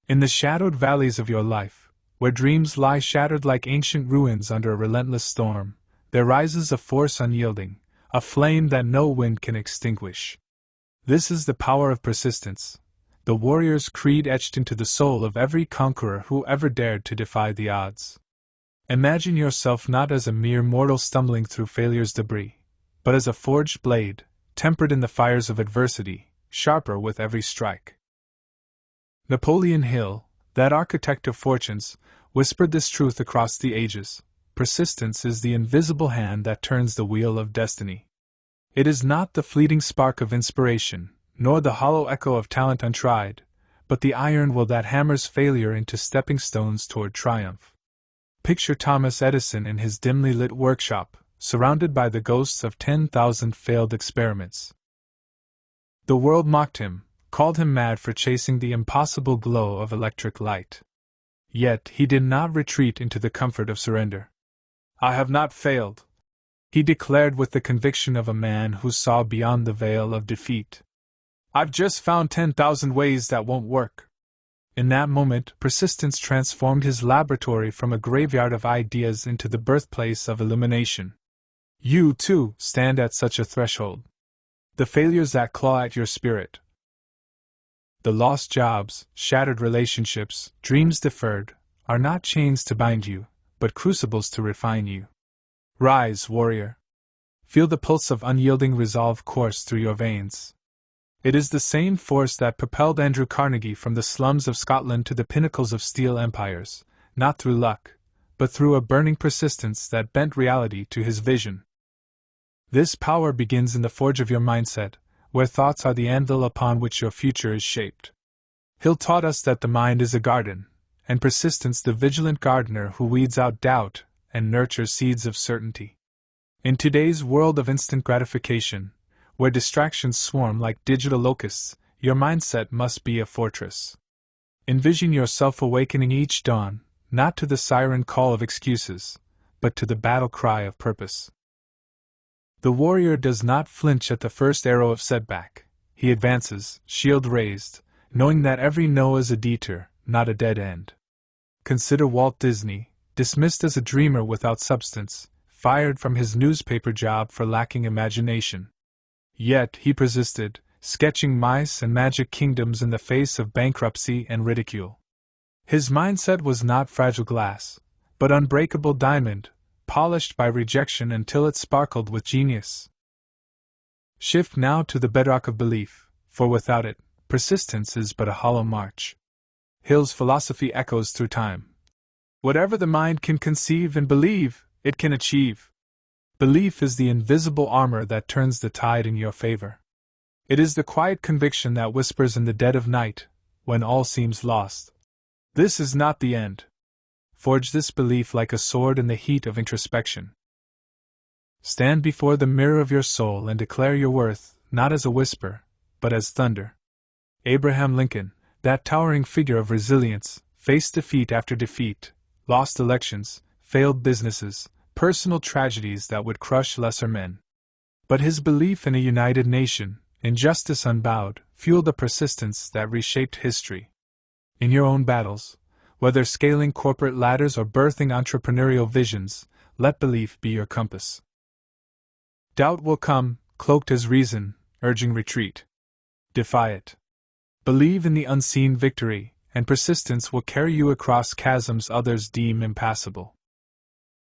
In the shadowed valleys of your life, where dreams lie shattered like ancient ruins under a relentless storm, there rises a force unyielding, a flame that no wind can extinguish. This is the power of persistence, the warrior's creed etched into the soul of every conqueror who ever dared to defy the odds. Imagine yourself not as a mere mortal stumbling through failure's debris, but as a forged blade, tempered in the fires of adversity, sharper with every strike. Napoleon Hill, that architect of fortunes, whispered this truth across the ages: persistence is the invisible hand that turns the wheel of destiny. It is not the fleeting spark of inspiration, nor the hollow echo of talent untried, but the iron will that hammers failure into stepping stones toward triumph. Picture Thomas Edison in his dimly lit workshop, surrounded by the ghosts of 10,000 failed experiments. The world mocked him, called him mad for chasing the impossible glow of electric light. Yet he did not retreat into the comfort of surrender. "I have not failed," he declared with the conviction of a man who saw beyond the veil of defeat. "I've just found 10,000 ways that won't work." In that moment, persistence transformed his laboratory from a graveyard of ideas into the birthplace of illumination. You, too, stand at such a threshold. The failures that claw at your spirit, the lost jobs, shattered relationships, dreams deferred, are not chains to bind you, but crucibles to refine you. Rise, warrior. Feel the pulse of unyielding resolve course through your veins. It is the same force that propelled Andrew Carnegie from the slums of Scotland to the pinnacles of steel empires, not through luck, but through a burning persistence that bent reality to his vision. This power begins in the forge of your mindset, where thoughts are the anvil upon which your future is shaped. Hill taught us that the mind is a garden, and persistence the vigilant gardener who weeds out doubt and nurtures seeds of certainty. In today's world of instant gratification, where distractions swarm like digital locusts, your mindset must be a fortress. Envision yourself awakening each dawn, not to the siren call of excuses, but to the battle cry of purpose. The warrior does not flinch at the first arrow of setback. He advances, shield raised, knowing that every no is a detour, not a dead end. Consider Walt Disney, dismissed as a dreamer without substance, fired from his newspaper job for lacking imagination. Yet he persisted, sketching mice and magic kingdoms in the face of bankruptcy and ridicule. His mindset was not fragile glass, but unbreakable diamond, polished by rejection until it sparkled with genius. Shift now to the bedrock of belief, for without it, persistence is but a hollow march. Hill's philosophy echoes through time. Whatever the mind can conceive and believe, it can achieve. Belief is the invisible armor that turns the tide in your favor. It is the quiet conviction that whispers in the dead of night, when all seems lost: "This is not the end." Forge this belief like a sword in the heat of introspection. Stand before the mirror of your soul and declare your worth, not as a whisper, but as thunder. Abraham Lincoln, that towering figure of resilience, faced defeat after defeat, lost elections, failed businesses, personal tragedies that would crush lesser men. But his belief in a united nation, in justice unbowed, fueled a persistence that reshaped history. In your own battles, whether scaling corporate ladders or birthing entrepreneurial visions, let belief be your compass. Doubt will come, cloaked as reason, urging retreat. Defy it. Believe in the unseen victory, and persistence will carry you across chasms others deem impassable.